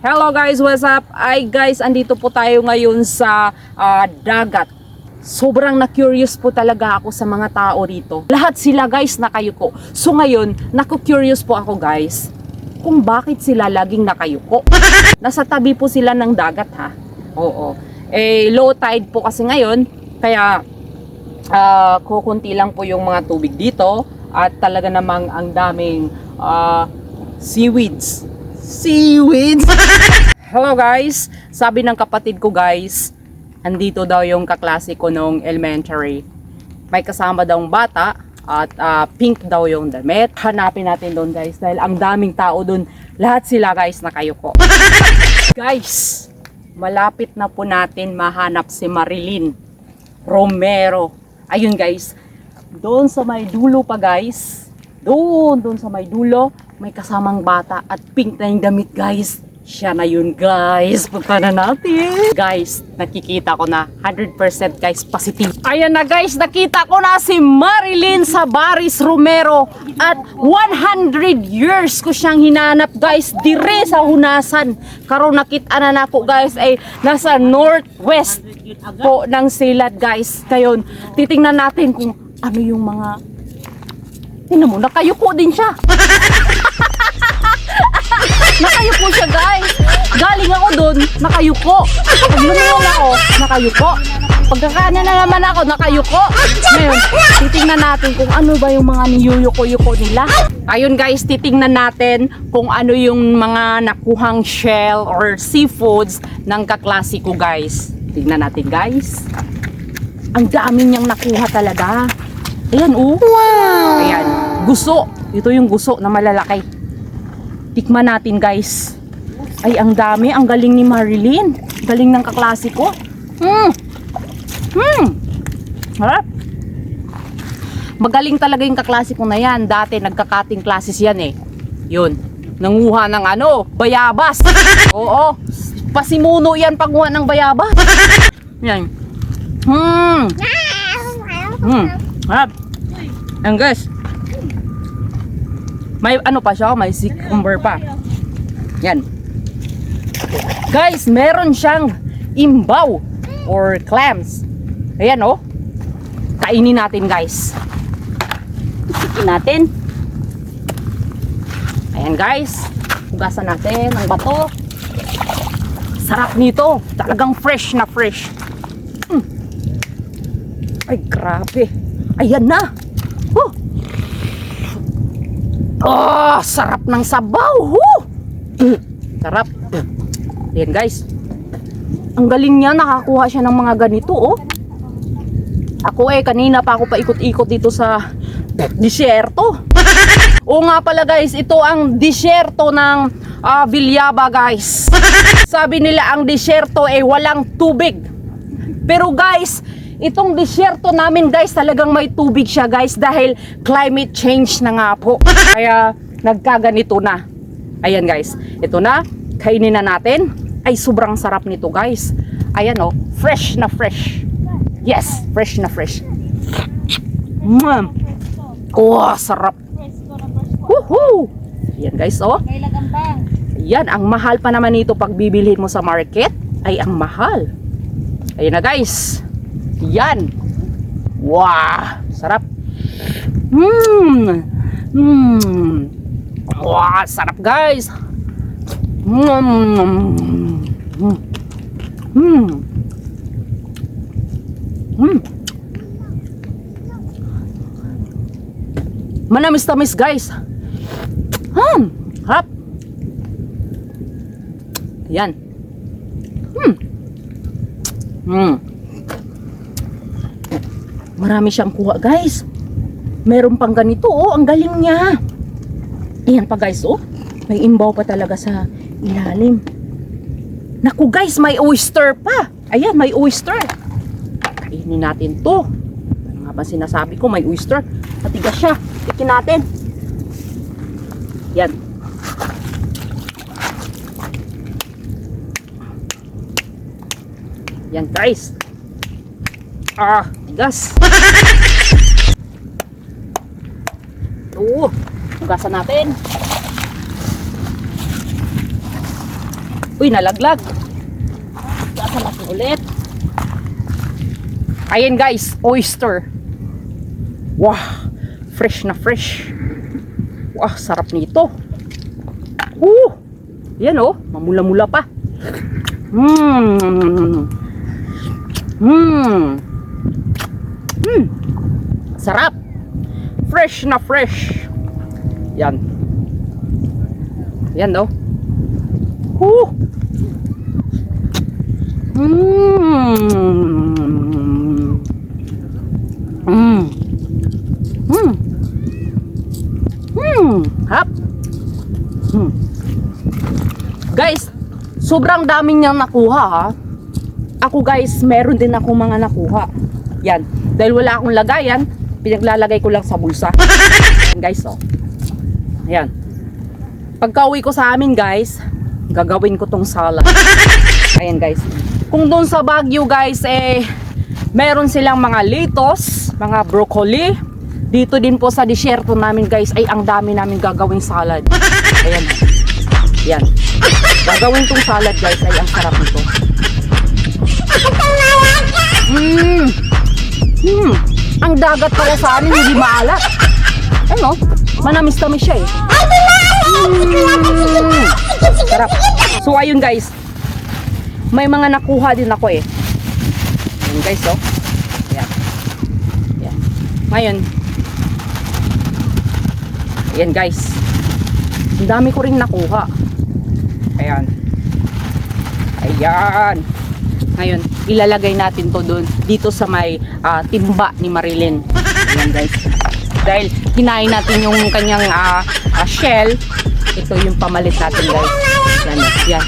Hello guys, what's up? Ay guys, andito po tayo ngayon sa dagat. Sobrang na-curious po talaga ako sa mga tao rito. Lahat sila guys nakayuko. So ngayon, naku-curious po ako guys kung bakit sila laging nakayuko. Nasa tabi po sila ng dagat ha. Oo. Eh low tide po kasi ngayon, kaya kukunti lang po yung mga tubig dito at talaga namang ang daming seaweeds. Hello guys, sabi ng kapatid ko guys, andito daw yung kaklase ko nung elementary. May kasama daw bata at pink daw yung damit. Hanapin natin doon guys dahil ang daming tao doon. Lahat sila guys nakayuko. Guys, malapit na po natin mahanap si Marilyn Romero. Ayun guys, doon sa may dulo pa guys. Doon sa may dulo, may kasamang bata at pink na yung damit guys. Siya na yun guys. Punta na natin. Guys, nakikita ko na 100% guys positive. Ayan na guys, nakita ko na si Marilyn Sabaris Romero. At 100 years ko siyang hinanap guys. Dire sa Hunasan. Karon nakita na nako guys ay nasa northwest po ng Silad guys. Ngayon, titingnan natin kung ano yung mga... Tingnan mo, nakayuko din siya. Nakayuko siya guys. Galing ako doon, nakayuko. Pag lumiwang ako, nakayuko. Pagkakanan na naman ako, nakayuko. Ngayon, titingnan natin kung ano ba yung mga niyuyuko-yuko nila. Ayun guys, titingnan natin kung ano yung mga nakuhang shell or seafoods ng kaklase ko guys. Tingnan natin guys. Ang dami niyang nakuha talaga. Ayan oh. Wow! Ayan, guso. Ito yung guso na malalaki. Tikman natin guys. Ay, ang dami. Ang galing ni Marilyn. Galing ng kaklase ko. Harap. Magaling talaga yung kaklase ko na yan. Dati nagkakating classes yan eh. Yun. Nanguha ng ano, bayabas. Oo. Pasimuno yan pagguha ng bayabas. Yan. Harap. Yan guys. May ano pa siya, may cucumber pa. Yan. Guys, meron siyang imbaw or clams. Ayan oh. Kainin natin guys. Isikin natin. Ayan guys. Hugasan natin ang bato. Sarap nito. Talagang fresh na fresh. Ay, grabe. Ayan na. Oh, sarap ng sabaw. Sarap. Ayan guys. Ang galing niya, nakakuha siya ng mga ganito oh. Ako kanina pa ako paikot-ikot dito sa disyerto. Oo nga pala guys, ito ang disyerto ng Villaba guys. Sabi nila ang disyerto walang tubig. Pero guys, itong disyerto namin guys, talagang may tubig siya guys dahil climate change na nga po. Kaya nagkaganito na. Ayan guys, ito na. Kainin na natin. Ay, sobrang sarap nito guys. Ayan oh, fresh na fresh. Yes, fresh na fresh. Oh, sarap. Woohoo! Ayan guys oh. Ayan, ang mahal pa naman nito pag bibilhin mo sa market. Ay, ang mahal. Ayan na guys. Yan. Wow, sarap. Wow, sarap guys. Manamis-tamis guys. Harap. Yan. Marami siyang kuha guys. Meron pang ganito oh, ang galing niya. Ayan pa guys oh. May imbaw pa talaga sa ilalim. Naku guys, may oyster pa. Ayan, may oyster. Kainin natin to. Ano nga ba sinasabi ko, may oyster. Matigas siya. Tikin natin. Yan. Yan guys. Tigas. Hugasan natin. Uy, nalaglag. Sasa natin ulit. Ayan guys, oyster. Wow, fresh na fresh. Wow, sarap nito. Yan oh, mamula-mula pa. Sarap. Fresh na fresh. Yan. Yan oh. Hap. Guys, sobrang daming niyang nakuha ha. Ako guys, meron din ako mga nakuha. Yan. Dahil wala akong lagayan, pinaglalagay ko lang sa bulsa. Yan guys oh. Ayan. Pagka uwi ko sa amin guys, gagawin ko tong salad. Ayan guys. Kung doon sa Baguio guys meron silang mga lettuce, mga broccoli. Dito din po sa disyerto namin guys ay ang dami namin gagawing salad. Ayan. Yan. Gagawin tong salad guys ay ang sarap nito. Ang dagat pala sa amin hindi maalat. Ano? Manamis-tamis siya eh. Sarap. So ayun guys. May mga nakuha din ako eh. Ayun guys oh. Ayan. Ayan. Ngayon. Ayan guys. Ang dami ko rin nakuha. Ayan. Ayan. Ngayon, ilalagay natin to doon dito sa may timba ni Marilyn. Ayan guys. Dahil kinain natin yung kanyang shell, ito yung pamalit natin guys. Yan, yan.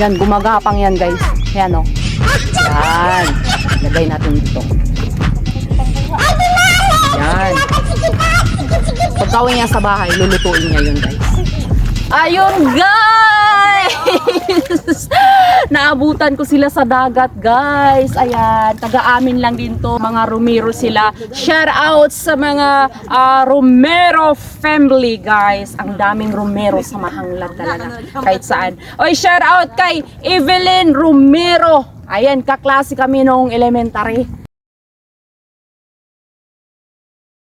Yan, gumagapang yan guys. Yan o. Yan. Lagay natin dito. Yan. Pagkawin niya sa bahay, lulutuin niya yun guys. Ayun guys! Naabutan ko sila sa dagat guys. Ayan, taga-amin lang din to. Mga Romero sila. Shout out sa mga Romero family guys. Ang daming Romero sa Mahanglan talaga. Kahit saan. Oy, shout out kay Evelyn Romero. Ayan, kaklase kami noong elementary.